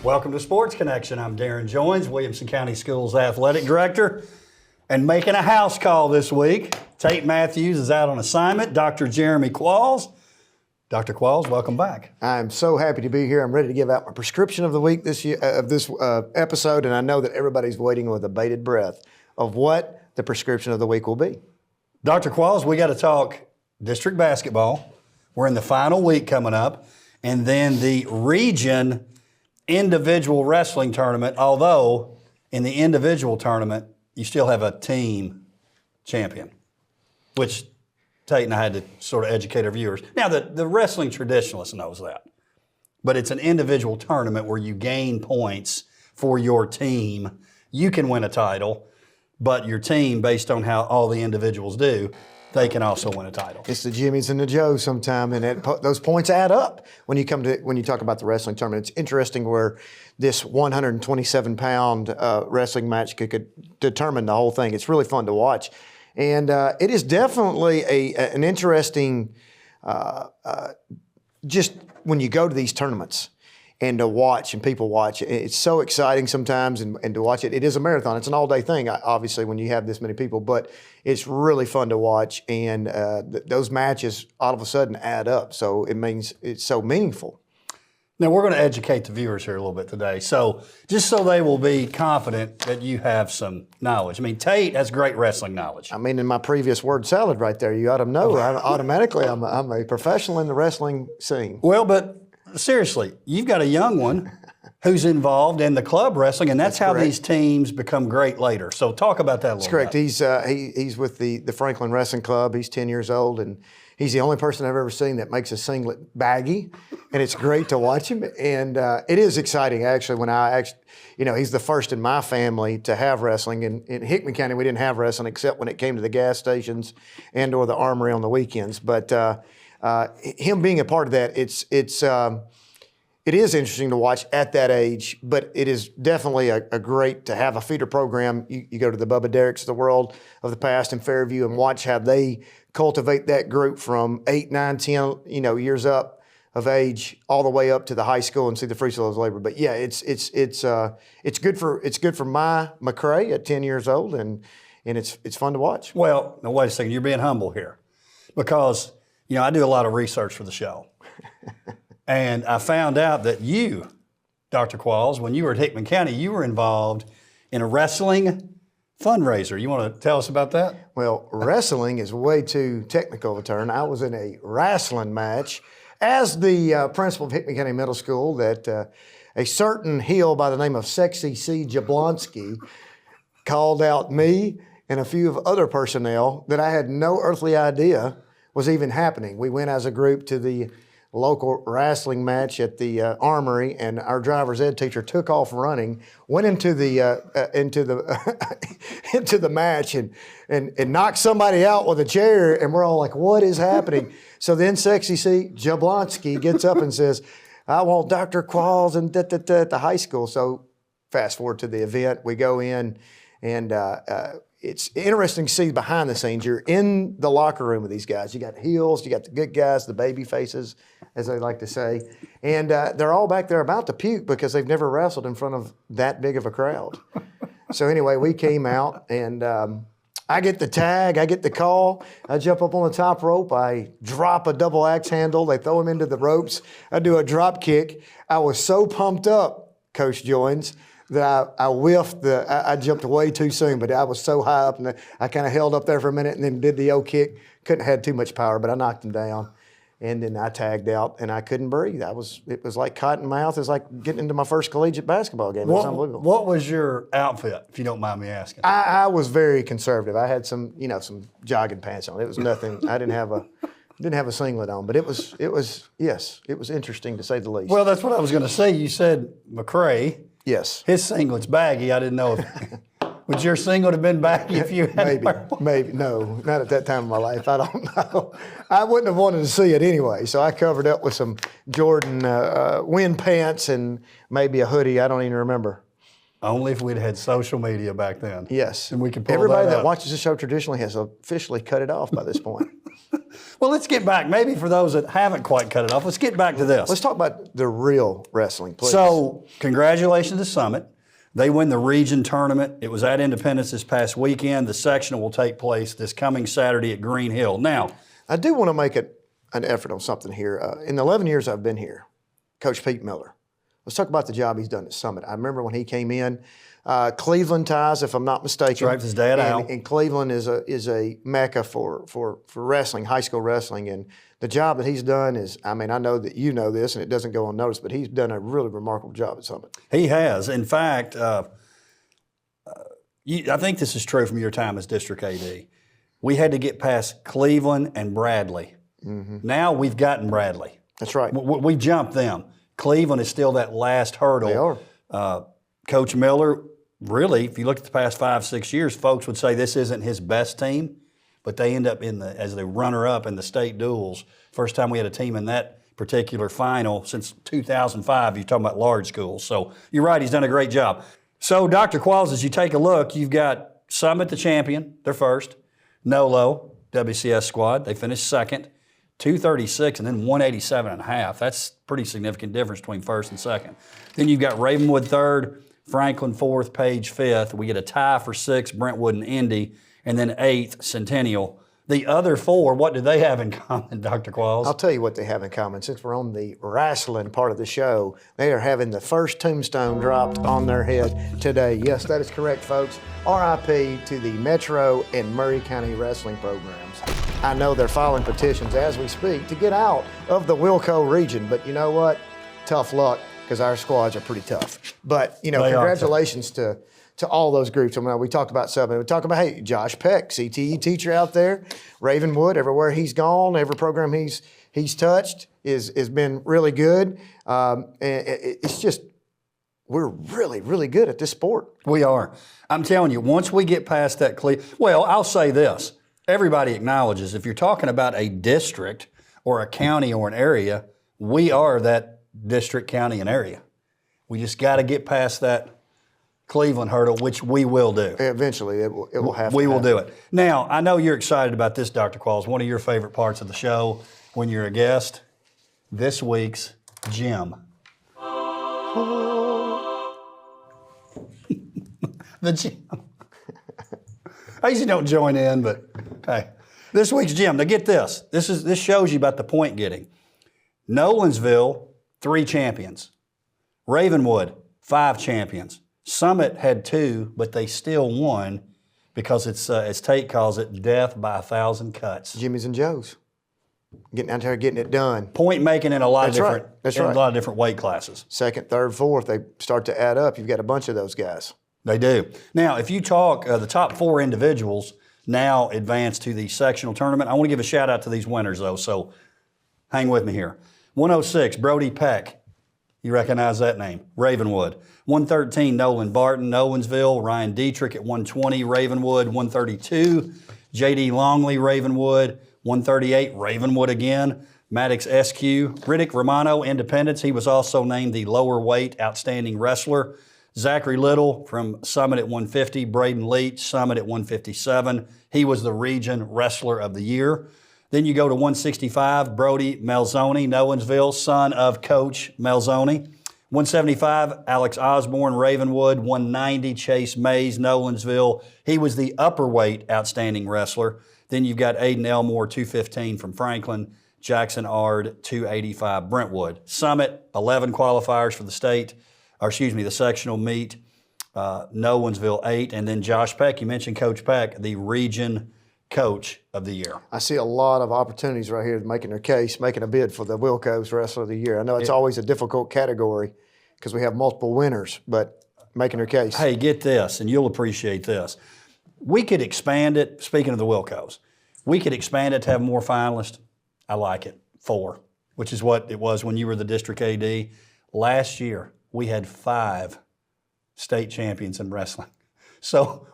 Welcome to Sports Connection. I'm Darrin Joins, Williamson County Schools Athletic Director, and making a house call this week. Tate Matthews is out on assignment. Dr. Jeremy Qualls. Dr. Qualls, welcome back. I'm so happy to be here. I'm ready to give out my prescription of the week this year, of this episode, and I know that everybody's waiting with a bated breath of what the prescription of the week will be. Dr. Qualls, we got to talk district basketball. We're in the final week coming up, and then the region individual wrestling tournament, although in the individual tournament, you still have a team champion, which Tate and I had to sort of educate our viewers. Now, the wrestling traditionalist knows that, but it's an individual tournament where you gain points for your team. You can win a title, but your team, based on how all the individuals do, they can also win a title. It's the Jimmies and the Joes sometime, and those points add up when you talk about the wrestling tournament. It's interesting where this 127-pound wrestling match could determine the whole thing. It's really fun to watch, and it is definitely an interesting. Just when you go to these tournaments and to watch and people watch, it's so exciting sometimes, and to watch it. It is a marathon. It's an all-day thing, obviously, when you have this many people, but it's really fun to watch, and those matches all of a sudden add up, so it means it's so meaningful. Now, we're going to educate the viewers here a little bit today, so just so they will be confident that you have some knowledge. I mean, Tate has great wrestling knowledge. I mean, in my previous word salad right there, you ought to know. Automatically, I'm a professional in the wrestling scene. Well, but seriously, you've got a young one who's involved in the club wrestling, and that's how correct. These teams become great later. So talk about that a little That's correct. bit. He's with the Franklin Wrestling Club. He's 10 years old, and he's the only person I've ever seen that makes a singlet baggy, and it's great to watch him. And it is exciting, actually, he's the first in my family to have wrestling. In Hickman County, we didn't have wrestling except when it came to the gas stations and or the armory on the weekends. But him being a part of that, it is interesting to watch at that age, but it is definitely a great to have a feeder program. You go to the Bubba Derricks of the world of the past in Fairview and watch how they cultivate that group from 8, 9, 10, years up of age all the way up to the high school and see the fruits of those labor. But yeah, it's good for my McCray at 10 years old, and it's fun to watch. Well, now wait a second. You're being humble here because, I do a lot of research for the show. And I found out that you, Dr. Qualls, when you were at Hickman County, you were involved in a wrestling fundraiser. You want to tell us about that? Well, wrestling is way too technical of a term. I was in a wrestling match as the principal of Hickman County Middle School that a certain heel by the name of Sexy C. Jablonski called out me and a few of other personnel that I had no earthly idea was even happening. We went as a group to the local wrestling match at the armory, and our driver's ed teacher took off running, went into the into the match and knocked somebody out with a chair, and we're all like, "What is happening?" So then Sexy C. Jablonski gets up and says, "I want Dr. Qualls and at the high school." So fast forward to the event, we go in, and it's interesting to see behind the scenes. You're in the locker room with these guys. You got heels, you got the good guys, the baby faces, as they like to say. And they're all back there about to puke because they've never wrestled in front of that big of a crowd. So anyway, we came out, and I get the tag, I get the call. I jump up on the top rope. I drop a double axe handle. They throw him into the ropes. I do a drop kick. I was so pumped up, Coach Joins, that I whiffed I jumped way too soon, but I was so high up, and I kind of held up there for a minute and then did the O kick. Couldn't have had too much power, but I knocked him down, and then I tagged out, and I couldn't breathe. It was like cotton mouth. It was like getting into my first collegiate basketball game. It was unbelievable. What was your outfit, if you don't mind me asking? I was very conservative. I had some jogging pants on. It was nothing. I didn't have a singlet on, but it was interesting to say the least. Well, that's what I was going to say. You said McCray. Yes. His singlet's baggy. I didn't know if would your singlet have been baggy if you had maybe no, not at that time of my life. I don't know. I wouldn't have wanted to see it anyway, so I covered up with some Jordan wind pants and maybe a hoodie. I don't even remember. Only if we'd had social media back then. Yes. And we could pull Everybody that up. watches the show traditionally has officially cut it off by this point. Well, let's get back. Maybe for those that haven't quite cut it off, let's get back to this. Let's talk about the real wrestling, please. So, congratulations to Summit. They win the region tournament. It was at Independence this past weekend. The sectional will take place this coming Saturday at Green Hill. Now, I do want to make an effort on something here. In the 11 years I've been here, Coach Pete Miller, let's talk about the job he's done at Summit. I remember when he came in, Cleveland ties, if I'm not mistaken. That's right, with his dad, Al. And Cleveland is a mecca for wrestling, high school wrestling. And the job that he's done is, I mean, I know that you know this and it doesn't go unnoticed, but he's done a really remarkable job at Summit. He has. In fact, I think this is true from your time as district AD. We had to get past Cleveland and Bradley. Mm-hmm. Now we've gotten Bradley. That's right. We jumped them. Cleveland is still that last hurdle. They are. Coach Miller, really, if you look at the past 5-6 years, folks would say this isn't his best team, but they end up as the runner-up in the state duels. First time we had a team in that particular final since 2005. You're talking about large schools. So you're right, he's done a great job. So Dr. Qualls, as you take a look, you've got Summit the champion, they're first. Nolo, WCS squad, they finished second. 236 and then 187.5. That's pretty significant difference between first and second. Then you've got Ravenwood third, Franklin fourth, Page fifth. We get a tie for sixth, Brentwood and Indy, and then eighth, Centennial. The other four, what do they have in common, Dr. Qualls? I'll tell you what they have in common. Since we're on the wrestling part of the show, they are having the first tombstone dropped on their head today. Yes, that is correct, folks. RIP to the Metro and Murray County wrestling programs. I know they're filing petitions as we speak to get out of the Wilco region, but you know what? Tough luck, because our squads are pretty tough. But, you know, congratulations to all those groups. I mean, we talked about something. We talked about, hey, Josh Peck, CTE teacher out there, Ravenwood, everywhere he's gone, every program he's touched has been really good. And it's just, we're really, really good at this sport. We are. I'm telling you, once we get past that well, I'll say this. Everybody acknowledges if you're talking about a district or a county or an area, we are that district, county, and area. We just got to get past that Cleveland hurdle, which we will do. Eventually, it will happen. We will do it. Now, I know you're excited about this, Dr. Qualls. One of your favorite parts of the show when you're a guest, this week's gym. The gym. I usually don't join in, but hey. This week's gym. Now get this. This shows you about the point getting. Nolensville, 3 champions. Ravenwood, 5 champions. Summit had 2, but they still won because it's, as Tate calls it, death by 1,000 cuts. Jimmy's and Joe's. Getting out there, getting it done. Point making in a lot That's of right. different, a lot of different weight classes. Second, third, fourth, they start to add up. You've got a bunch of those guys. They do. Now, if you talk, the top 4 individuals now advance to the sectional tournament. I want to give a shout out to these winners, though, so hang with me here. 106, Brody Peck. You recognize that name. Ravenwood. 113, Nolan Barton, Nolensville. Ryan Dietrich at 120, Ravenwood. 132, J.D. Longley, Ravenwood. 138, Ravenwood again. Maddox SQ. Riddick Romano, Independence. He was also named the lower weight outstanding wrestler. Zachary Little from Summit at 150, Braden Leach, Summit at 157. He was the region wrestler of the year. Then you go to 165, Brody Melzoni, Nolensville, son of Coach Melzoni. 175, Alex Osborne, Ravenwood. 190, Chase Mays, Nolensville. He was the upper weight outstanding wrestler. Then you've got Aiden Elmore, 215 from Franklin. Jackson Ard, 285, Brentwood. Summit, 11 qualifiers for the the sectional meet. Nolensville, 8. And then Josh Peck, you mentioned Coach Peck, the region coach of the year. I see a lot of opportunities right here making their case, making a bid for the Wilco's Wrestler of the Year. I know it's always a difficult category because we have multiple winners, but making their case. Hey, get this, and you'll appreciate this. We could expand it, speaking of the Wilco's, we could expand it to have more finalists. I like it, 4, which is what it was when you were the district AD. Last year, we had 5 state champions in wrestling. So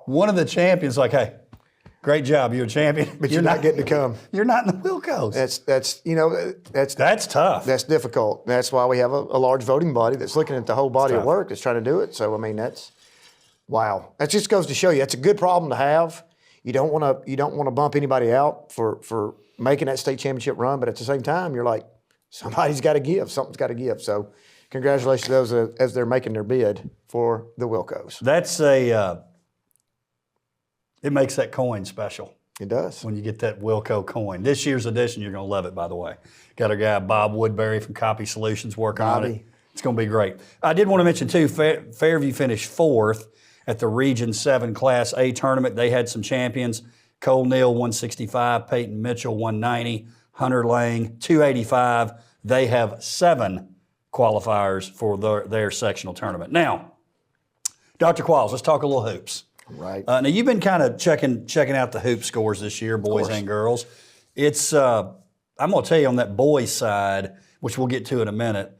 one of the champions like, hey, great job, you're a champion. But you're not getting to come. You're not in the Wilco's. That's tough. That's difficult. That's why we have a large voting body that's looking at the whole body of work that's trying to do it. So, I mean, wow. That just goes to show you that's a good problem to have. you don't want to bump anybody out for making that state championship run, but at the same time, you're like, somebody's got to give, something's got to give. So congratulations to those as they're making their bid for the Wilcos. That's it makes that coin special. It does. When you get that Wilco coin. This year's edition, you're going to love it, by the way. Got our guy Bob Woodbury from Copy Solutions working on it. It's going to be great. I did want to mention, too, Fairview finished 4th at the Region 7 Class A tournament. They had some champions. Cole Neal, 165. Peyton Mitchell, 190. Hunter Lang, 285. They have 7 qualifiers for their sectional tournament. Now, Dr. Qualls, let's talk a little hoops. Right. Now, you've been kind of checking out the hoop scores this year, boys and girls. It's I'm going to tell you on that boys side, which we'll get to in a minute,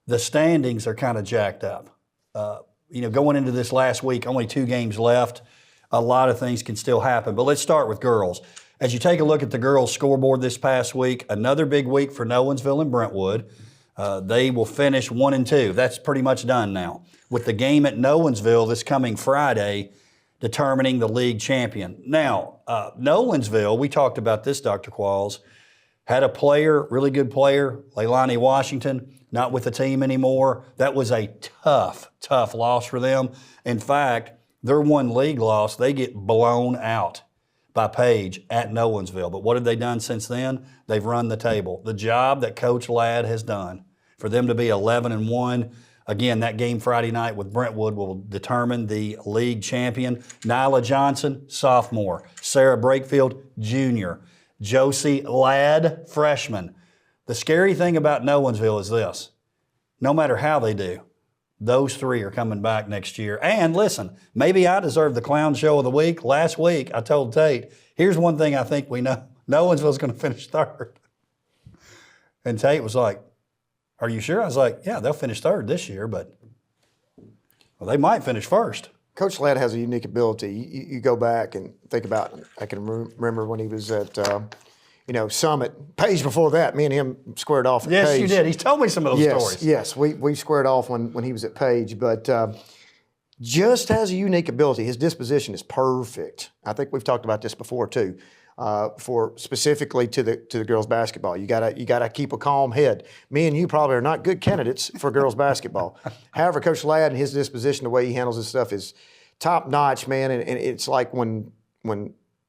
the standings are kind of jacked up. Going into this last week, only 2 games left. A lot of things can still happen. But let's start with girls. As you take a look at the girls' scoreboard this past week, another big week for Nolensville and Brentwood. They will finish 1-2. That's pretty much done now. With the game at Nolensville this coming Friday, determining the league champion. Now, Nolensville, we talked about this, Dr. Qualls, had a player, really good player, Leilani Washington, not with the team anymore. That was a tough loss for them. In fact, their one league loss, they get blown out by Page at Nolensville. But what have they done since then? They've run the table. The job that Coach Ladd has done for them to be 11-1. Again, that game Friday night with Brentwood will determine the league champion. Nyla Johnson, sophomore. Sarah Brakefield, junior. Josie Ladd, freshman. The scary thing about Nolensville is this. No matter how they do, those 3 are coming back next year. And listen, maybe I deserve the clown show of the week. Last week, I told Tate, here's one thing I think we know. Nolensville's going to finish 3rd. And Tate was like, are you sure? I was like, yeah, they'll finish 3rd this year, but they might finish 1st. Coach Ladd has a unique ability. You go back and think about, I can remember when he was at, Summit. Page before that, me and him squared off at Page. Yes, you did. He's told me some of those stories. Yes, we squared off when he was at Page, but just has a unique ability. His disposition is perfect. I think we've talked about this before too. For specifically to the girls basketball, you gotta keep a calm head. Me and you probably are not good candidates for girls basketball. However, Coach Ladd and his disposition, the way he handles his stuff is top notch, man. And it's like when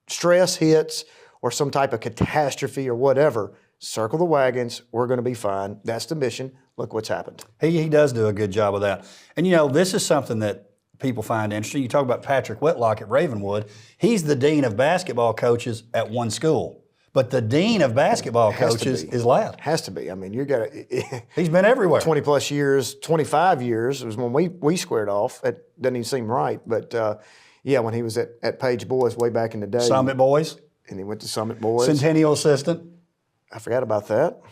stress hits or some type of catastrophe or whatever, circle the wagons. We're going to be fine. That's the mission. Look what's happened. He does do a good job of that. And this is something that people find interesting. You talk about Patrick Whitlock at Ravenwood. He's the dean of basketball coaches at one school. But the dean of basketball coaches is Ladd. Has to be. I mean, he's been everywhere. 20 plus years, 25 years. It was when we squared off. It doesn't even seem right. But when he was at Page Boys way back in the day. Summit Boys. And he went to Summit Boys. Centennial assistant. I forgot about that.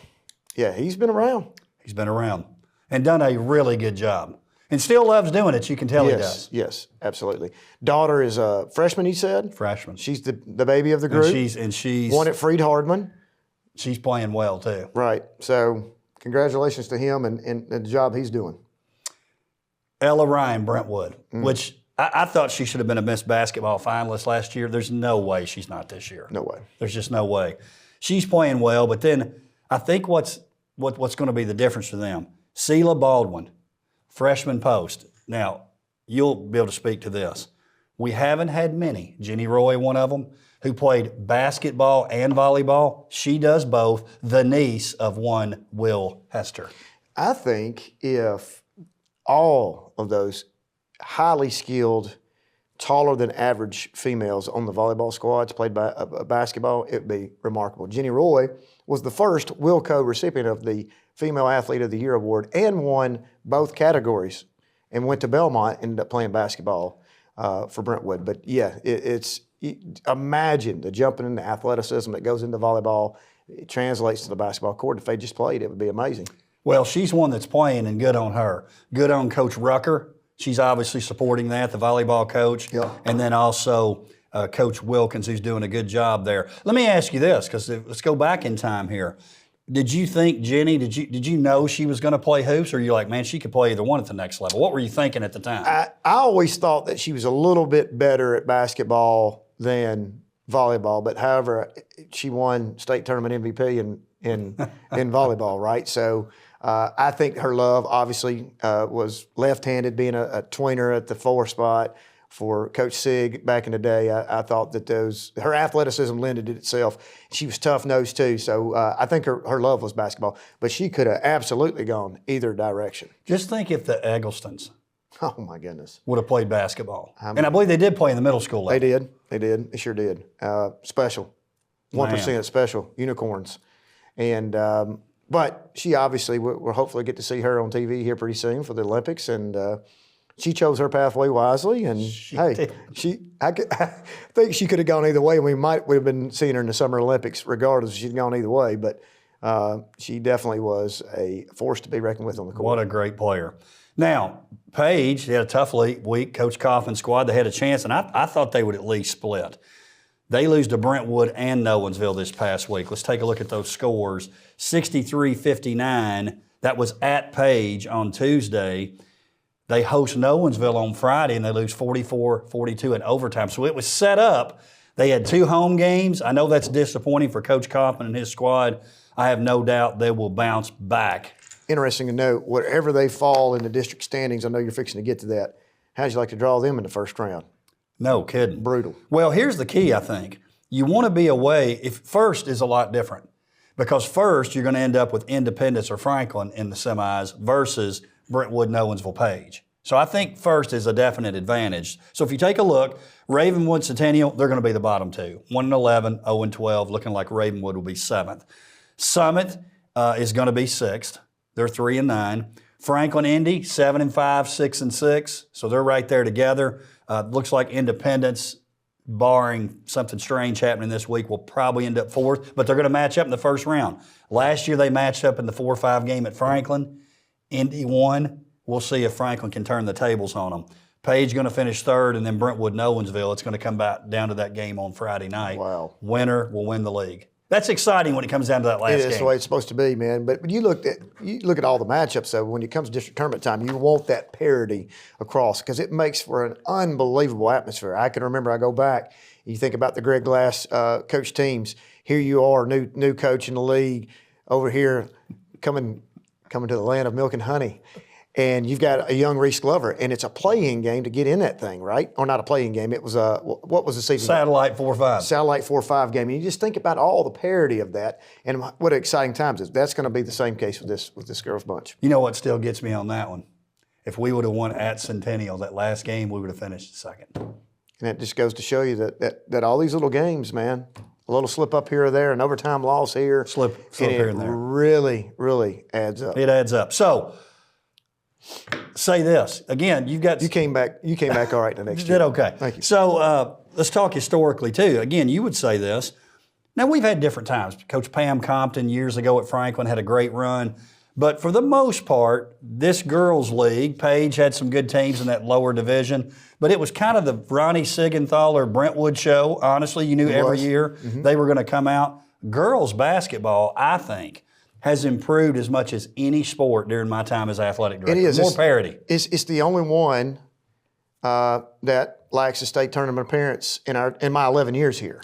Yeah, he's been around. He's been around and done a really good job. And still loves doing it. You can tell he does. Yes, absolutely. Daughter is a freshman, he said. Freshman. She's the baby of the group. And she's won at Freed Hardman. She's playing well too. Right. So congratulations to him and the job he's doing. Ella Ryan, Brentwood, which I thought she should have been a Miss Basketball finalist last year. There's no way she's not this year. No way. There's just no way. She's playing well, but then I think what's going to be the difference for them, Selah Baldwin, freshman post. Now, you'll be able to speak to this. We haven't had many. Jenny Roy, one of them, who played basketball and volleyball. She does both, the niece of one Will Hester. I think if all of those highly skilled, taller than average females on the volleyball squads played by basketball, it would be remarkable. Jenny Roy was the first Wilco recipient of the Female Athlete of the Year award and won both categories and went to Belmont, ended up playing basketball for Brentwood. But yeah, imagine the jumping and the athleticism that goes into volleyball. It translates to the basketball court. If they just played, it would be amazing. Well, she's one that's playing, and good on her. Good on Coach Rucker. She's obviously supporting that, the volleyball coach. Yeah. And then also Coach Wilkins, who's doing a good job there. Let me ask you this, because let's go back in time here. Did you think, Jenny, did you know she was going to play hoops, or you're like, man, she could play either one at the next level? What were you thinking at the time? I always thought that she was a little bit better at basketball than volleyball, but however, she won state tournament MVP in volleyball, right? So I think her love obviously was left-handed, being a tweener at the 4 spot for Coach Sig back in the day. I thought that her athleticism lended itself. She was tough-nosed too, so I think her love was basketball, but she could have absolutely gone either direction. Just think if the Egglestons Oh, my goodness. would have played basketball. And I believe they did play in the middle school level. They did. They sure did. Special. 1% special. Unicorns. And but she obviously, we'll hopefully get to see her on TV here pretty soon for the Olympics. And she chose her pathway wisely. And I think she could have gone either way. We would have been seeing her in the Summer Olympics regardless. She'd gone either way. But she definitely was a force to be reckoned with on the court. What a great player. Now, Paige had a tough week. Coach Coffin's squad, they had a chance, and I thought they would at least split. They lose to Brentwood and Nowensville this past week. Let's take a look at those scores. 63-59, that was at Paige on Tuesday. They host Nowensville on Friday, and they lose 44-42 in overtime. So it was set up. They had 2 home games. I know that's disappointing for Coach Coffin and his squad. I have no doubt they will bounce back. Interesting to note, wherever they fall in the district standings, I know you're fixing to get to that. How'd you like to draw them in the first round? No kidding. Brutal. Well, here's the key, I think. You want to be away, if first is a lot different. Because first, you're going to end up with Independence or Franklin in the semis versus Brentwood, Nowensville, Page. So I think first is a definite advantage. So if you take a look, Ravenwood, Centennial, they're going to be the bottom 2. 1-11, 0-12, looking like Ravenwood will be 7th. Summit is going to be 6th. They're 3-9. Franklin, Indy, 7-5, 6-6. So they're right there together. Looks like Independence, barring something strange happening this week, will probably end up 4th, but they're going to match up in the first round. Last year they matched up in the 4-5 game at Franklin. Indy won. We'll see if Franklin can turn the tables on them. Page going to finish 3rd, and then Brentwood, Nowensville. It's going to come back down to that game on Friday night. Wow. Winner will win the league. That's exciting when it comes down to that last game. It is the way it's supposed to be, man. But you look at all the matchups, though, when it comes to district tournament time, you want that parity across because it makes for an unbelievable atmosphere. I can remember, I go back, you think about the Greg Glass coach teams. Here you are, new coach in the league, over here coming to the land of milk and honey. And you've got a young Reese Glover, and it's a play-in game to get in that thing, right? Or not a play-in game. It was what was the season? Satellite 4-5. Satellite 4-5 game. And you just think about all the parity of that, and what exciting times is. That's going to be the same case with this girls' bunch. You know what still gets me on that one? If we would have won at Centennial that last game, we would have finished 2nd. And it just goes to show you that all these little games, man, a little slip up here or there, an overtime loss here, Slip here and there. Really, really adds up. It adds up. So. Say this again. You came back all right the next you year. did okay. Thank you. So let's talk historically too. Again, you would say this. Now we've had different times. Coach Pam Compton years ago at Franklin had a great run, but for the most part, this girls' league, Page had some good teams in that lower division, but it was kind of the Ronnie Sigenthaler Brentwood show. Honestly, you knew every year they were going to come out. Girls basketball, I think, has improved as much as any sport during my time as athletic director. It is. More parity. It's the only one that lacks a state tournament appearance in my 11 years here.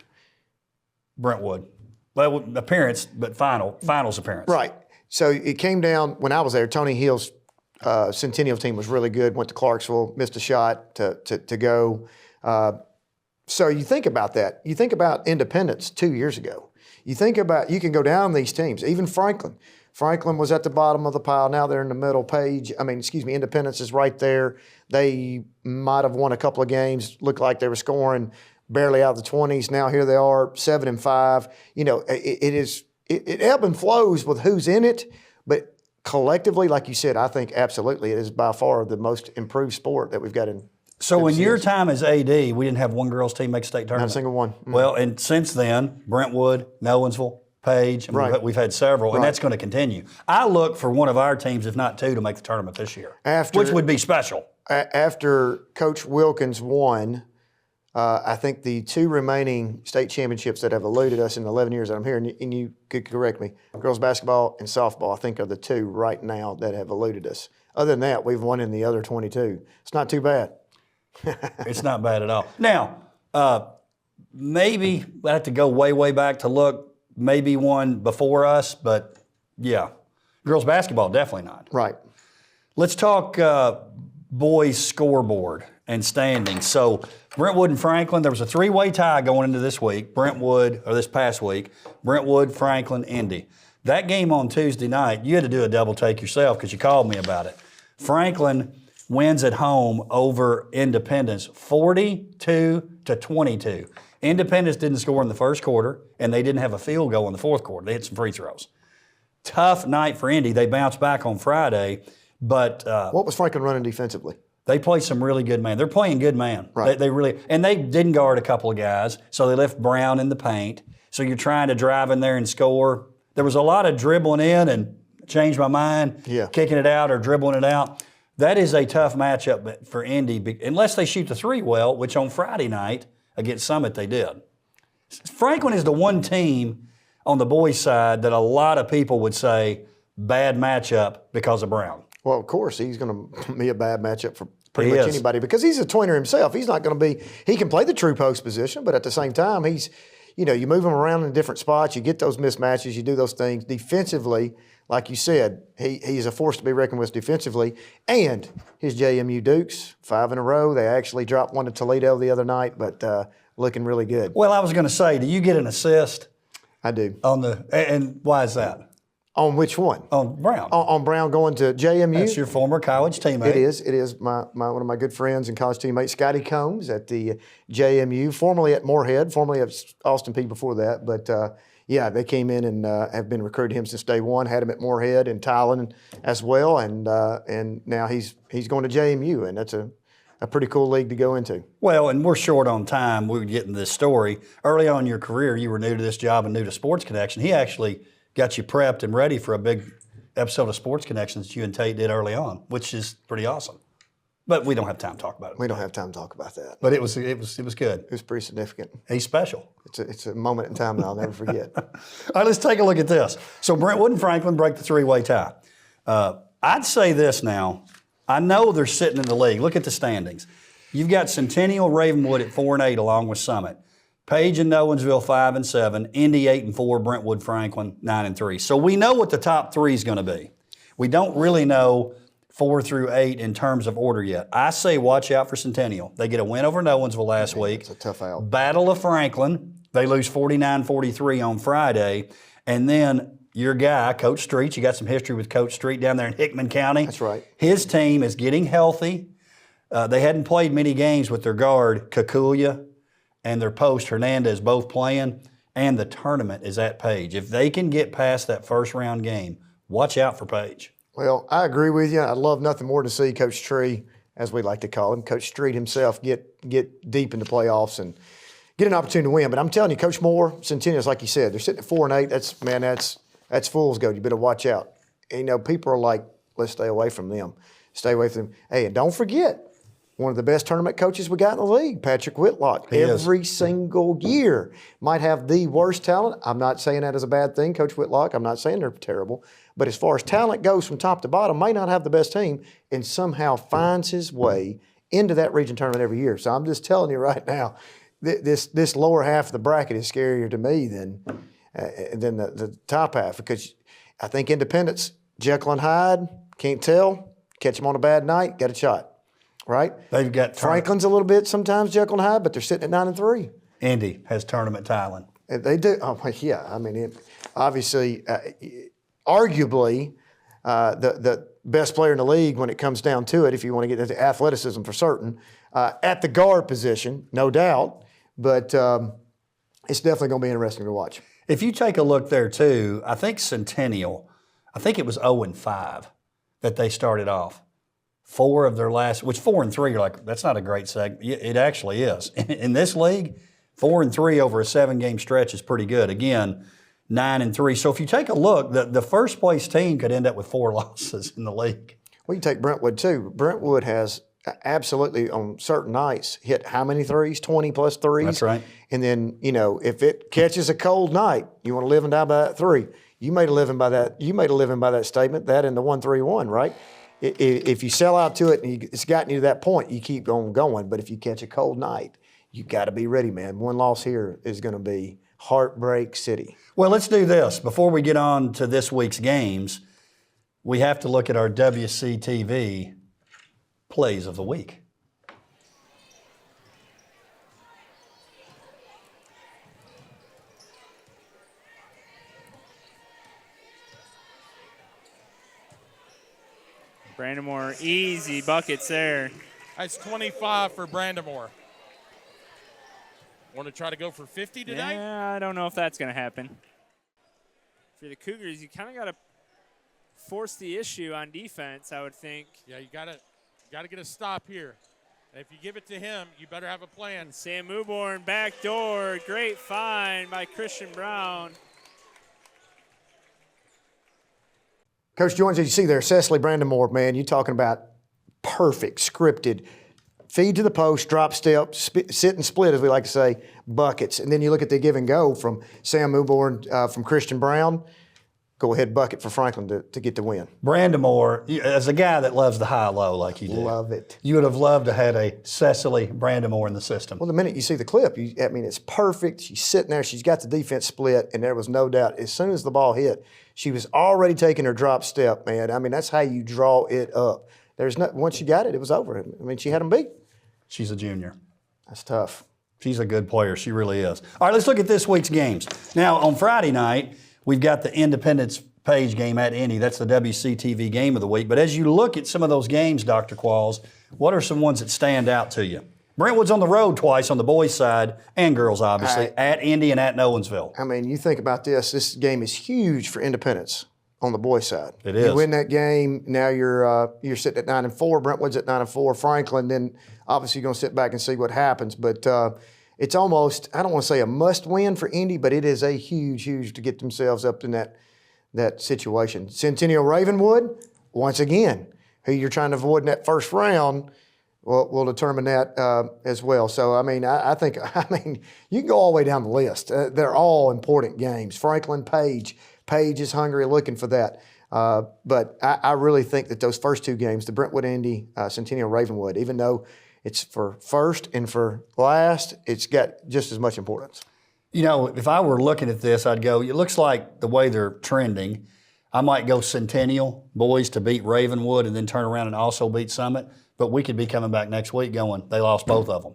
Brentwood. Well, appearance, but finals appearance. Right. So it came down, when I was there, Tony Hill's Centennial team was really good, went to Clarksville, missed a shot to go. So you think about that. You think about Independence 2 years ago. You think about, you can go down these teams, even Franklin. Franklin was at the bottom of the pile. Now they're in the middle. Independence is right there. They might have won a couple of games, looked like they were scoring barely out of the 20s. Now here they are, 7-5. You know, it ebb and flows with who's in it, but collectively, like you said, I think absolutely it is by far the most improved sport that we've got in. So in your time as AD, we didn't have one girls team make state tournament? Not a single one. Mm-hmm. Well, and since then, Brentwood, Nowensville, Page, and we've had several, and that's going to continue. I look for one of our teams, if not 2, to make the tournament this year, which would be special. After Coach Wilkins won, I think the 2 remaining state championships that have eluded us in the 11 years that I'm here, and you could correct me, girls basketball and softball, I think are the 2 right now that have eluded us. Other than that, we've won in the other 22. It's not too bad. It's not bad at all. Now, maybe I have to go way, way back to look. Maybe one before us, but yeah. Girls basketball, definitely not. Right. Let's talk boys scoreboard and standings. So Brentwood and Franklin, there was a three-way tie going into this week. This past week, Brentwood, Franklin, Indy. That game on Tuesday night, you had to do a double take yourself because you called me about it. Franklin wins at home over Independence, 42-22. Independence didn't score in the first quarter, and they didn't have a field goal in the fourth quarter. They hit some free throws. Tough night for Indy. They bounced back on Friday, but what was Franklin running defensively? they play some really good man. They're playing good man. Right. They really, and they didn't guard a couple of guys, so they left Brown in the paint. So you're trying to drive in there and score. There was a lot of dribbling in and change my mind, kicking it out or dribbling it out. That is a tough matchup for Indy, unless they shoot the three well, which on Friday night against Summit they did. Franklin is the one team on the boys' side that a lot of people would say bad matchup because of Brown. Well, of course, he's going to be a bad matchup for pretty much anybody because he's a tweener himself. He's not going to be – he can play the true post position, but at the same time, he's – you know, you move him around in different spots, you get those mismatches, you do those things. Defensively, like you said, he's a force to be reckoned with defensively. And his JMU Dukes, 5 in a row. They actually dropped one to Toledo the other night, but looking really good. Well, I was going to say, do you get an assist? I do. And why is that? On which one? On Brown. On Brown going to JMU. That's your former college teammate. It is. It is one of my good friends and college teammates, Scotty Combs at the JMU, formerly at Moorhead, formerly at Austin Peay before that. But yeah, they came in and have been recruiting him since day one. Had him at Moorhead and Tylen as well, and now he's going to JMU, and that's a pretty cool league to go into. Well, and we're short on time. We were getting this story early on in your career. You were new to this job and new to Sports Connection. He actually got you prepped and ready for a big episode of Sports Connections that you and Tate did early on, which is pretty awesome. But we don't have time to talk about it. We don't have time to talk about that. But it was good. It was pretty significant. He's special. It's a moment in time that I'll never forget. All right, let's take a look at this. So Brentwood and Franklin break the three-way tie. I'd say this now. I know they're sitting in the league. Look at the standings. You've got Centennial Ravenwood at 4-8 along with Summit. Page and Nowensville 5-7, Indy 8-4, Brentwood Franklin 9-3. So we know what the top three is going to be. We don't really know 4 through 8 in terms of order yet. I say watch out for Centennial. They get a win over Nowensville last week. It's a tough out. Battle of Franklin. They lose 49-43 on Friday. And then your guy, Coach Street, you got some history with Coach Street down there in Hickman County. That's right. His team is getting healthy. They hadn't played many games with their guard, Kakulia, and their post, Hernandez, both playing, and the tournament is at Page. If they can get past that first round game, watch out for Page. Well, I agree with you. I'd love nothing more to see Coach Tree, as we like to call him, Coach Street himself, get deep into playoffs and get an opportunity to win. But I'm telling you, Coach Moore, Centennials, like you said, they're sitting at 4-8. That's fool's gold. You better watch out. And, you know, people are like, let's stay away from them. Stay away from them. Hey, and don't forget, one of the best tournament coaches we got in the league, Patrick Whitlock. Every single year might have the worst talent. I'm not saying that as a bad thing, Coach Whitlock. I'm not saying they're terrible. But as far as talent goes from top to bottom, may not have the best team and somehow finds his way into that region tournament every year. So I'm just telling you right now, this lower half of the bracket is scarier to me than the top half, because I think Independence, Jekyll and Hyde, can't tell, catch them on a bad night, got a shot. Right? They've got Franklin's a little bit sometimes Jekyll and Hyde, but they're sitting at 9-3. Indy has tournament Thailand. They do. Oh, yeah. I mean, obviously, arguably, the best player in the league when it comes down to it, if you want to get into athleticism for certain, at the guard position, no doubt. But it's definitely going to be interesting to watch. If you take a look there, too, I think Centennial, I think it was 0-5 that they started off. 4 of their last, which 4 and 3, you're like, that's not a great segment. It actually is. In this league, 4 and 3 over a 7-game stretch is pretty good. Again, 9-3. So if you take a look, the first place team could end up with 4 losses in the league. Well, you take Brentwood too. Brentwood has absolutely on certain nights hit how many threes? 20 plus threes. That's right. And then, you know, if it catches a cold night, you want to live and die by that 3. You made a living by that. You made a living by that statement. That and the 1-3-1, right? If you sell out to it and it's gotten you to that point, you keep on going. But if you catch a cold night, you got to be ready, man. One loss here is going to be heartbreak city. Well, let's do this. Before we get on to this week's games, we have to look at our WCTV plays of the week. Brandamore, easy buckets there. That's 25 for Brandamore. Want to try to go for 50 today? Yeah, I don't know if that's going to happen. For the Cougars, you kind of got to force the issue on defense, I would think. Yeah, you got to get a stop here. And if you give it to him, you better have a plan. And Sam Muborn, back door, great find by Christian Brown. Coach Jones, as you see there, Cecily Brandamore, man, you're talking about perfect, scripted, feed to the post, drop step, sit and split, as we like to say, buckets. And then you look at the give and go from Sam Muborn, from Christian Brown. Go ahead, bucket for Franklin to get the win. Brandamore, as a guy that loves the high-low like you do. Love it. You would have loved to have had a Cecily Brandamore in the system. Well, the minute you see the clip, it's perfect. She's sitting there. She's got the defense split, and there was no doubt. As soon as the ball hit, she was already taking her drop step, man. I mean, that's how you draw it up. Once she got it, it was over. I mean, she had them beat. She's a junior. That's tough. She's a good player. She really is. All right, let's look at this week's games. Now, on Friday night, we've got the Independence Page game at Indy. That's the WCTV game of the week. But as you look at some of those games, Dr. Qualls, what are some ones that stand out to you? Brentwood's on the road twice on the boys' side and girls, obviously, at Indy and at Nolensville. I mean, you think about this. This game is huge for Independence on the boys' side. It is. You win that game, now you're sitting at 9-4. Brentwood's at 9-4. Franklin, then obviously you're going to sit back and see what happens. But it's almost, I don't want to say a must-win for Indy, but it is a huge to get themselves up in that situation. Centennial Ravenwood, once again, who you're trying to avoid in that first round, will determine that as well. So, I mean, I think you can go all the way down the list. They're all important games. Franklin, Page is hungry looking for that. But I really think that those first two games, the Brentwood Indy, Centennial Ravenwood, even though it's for first and for last, it's got just as much importance. You know, if I were looking at this, I'd go, it looks like the way they're trending, I might go Centennial boys to beat Ravenwood and then turn around and also beat Summit. But we could be coming back next week going, they lost both of them.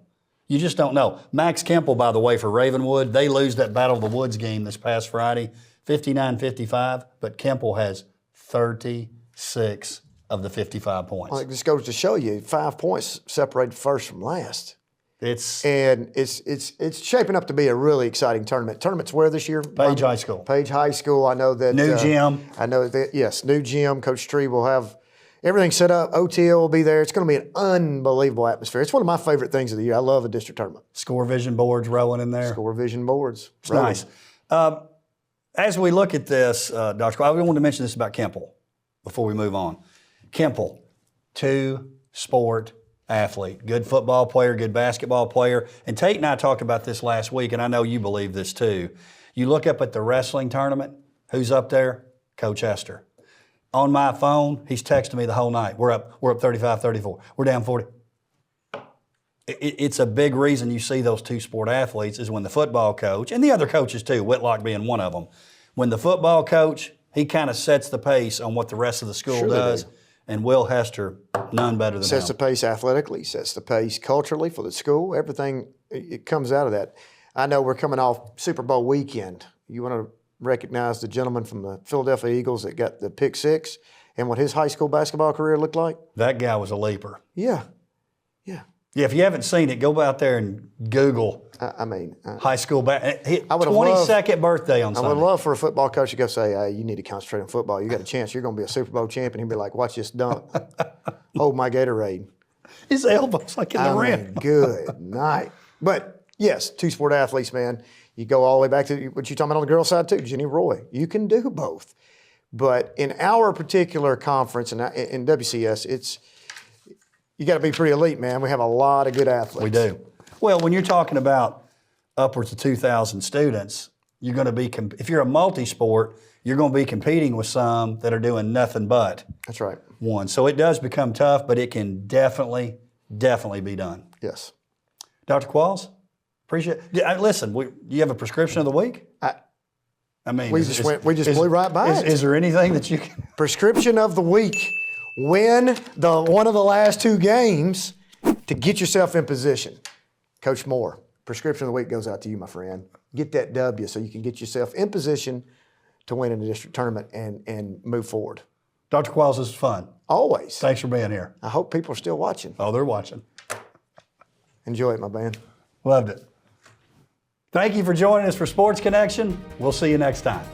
You just don't know. Max Kemple, by the way, for Ravenwood, they lose that Battle of the Woods game this past Friday, 59-55, but Kemple has 36 of the 55 points. Well, it just goes to show you 5 points separated first from last. It's shaping up to be a really exciting tournament. Tournament's where this year? Page High School. Page High School. I know that new gym. I know that new gym. Coach Tree will have everything set up. OTL will be there. It's going to be an unbelievable atmosphere. It's one of my favorite things of the year. I love a district tournament. Score vision boards rolling in there. Score vision boards. It's nice. As we look at this, Dr. I wanted to mention this about Kemple before we move on. Kemple, two-sport athlete, good football player, good basketball player. And Tate and I talked about this last week, and I know you believe this too. You look up at the wrestling tournament, who's up there? Coach Hester. On my phone, he's texting me the whole night. We're up 35-34. We're down 40. It's a big reason you see those two-sport athletes is when the football coach, and the other coaches too, Whitlock being one of them, when the football coach, he kind of sets the pace on what the rest of the school does. And Will Hester, none better than him. Sets the pace athletically, sets the pace culturally for the school. Everything, it comes out of that. I know we're coming off Super Bowl weekend. You want to recognize the gentleman from the Philadelphia Eagles that got the pick six and what his high school basketball career looked like? That guy was a leaper. Yeah. Yeah, if you haven't seen it, go out there and Google high school 22nd birthday on Sunday. I would love for a football coach to go say, hey, you need to concentrate on football. You got a chance. You're going to be a Super Bowl champion. He'd be like, watch this dunk. Hold my Gatorade. His elbows like in the rim. Good night. But, yes, two-sport athletes, man. You go all the way back to what you're talking about on the girls' side, too, Jenny Roy. You can do both. But in our particular conference, in WCS, you got to be pretty elite, man. We have a lot of good athletes. We do. Well, when you're talking about upwards of 2,000 students, you're going to be, if you're a multi-sport, you're going to be competing with some that are doing nothing but That's right. one. So it does become tough, but it can definitely be done. Yes. Dr. Qualls, Appreciate. Yeah, listen, do you have a prescription of the week? I mean, We just blew right by it. Is there anything that you can? Prescription of the week: win one of the last 2 games to get yourself in position. Coach Moore, prescription of the week goes out to you, my friend. Get that W so you can get yourself in position to win in the district tournament and move forward. Dr. Qualls, this is fun. Always. Thanks for being here. I hope people are still watching. Oh, they're watching. Enjoy it, my man. Loved it. Thank you for joining us for Sports Connection. We'll see you next time.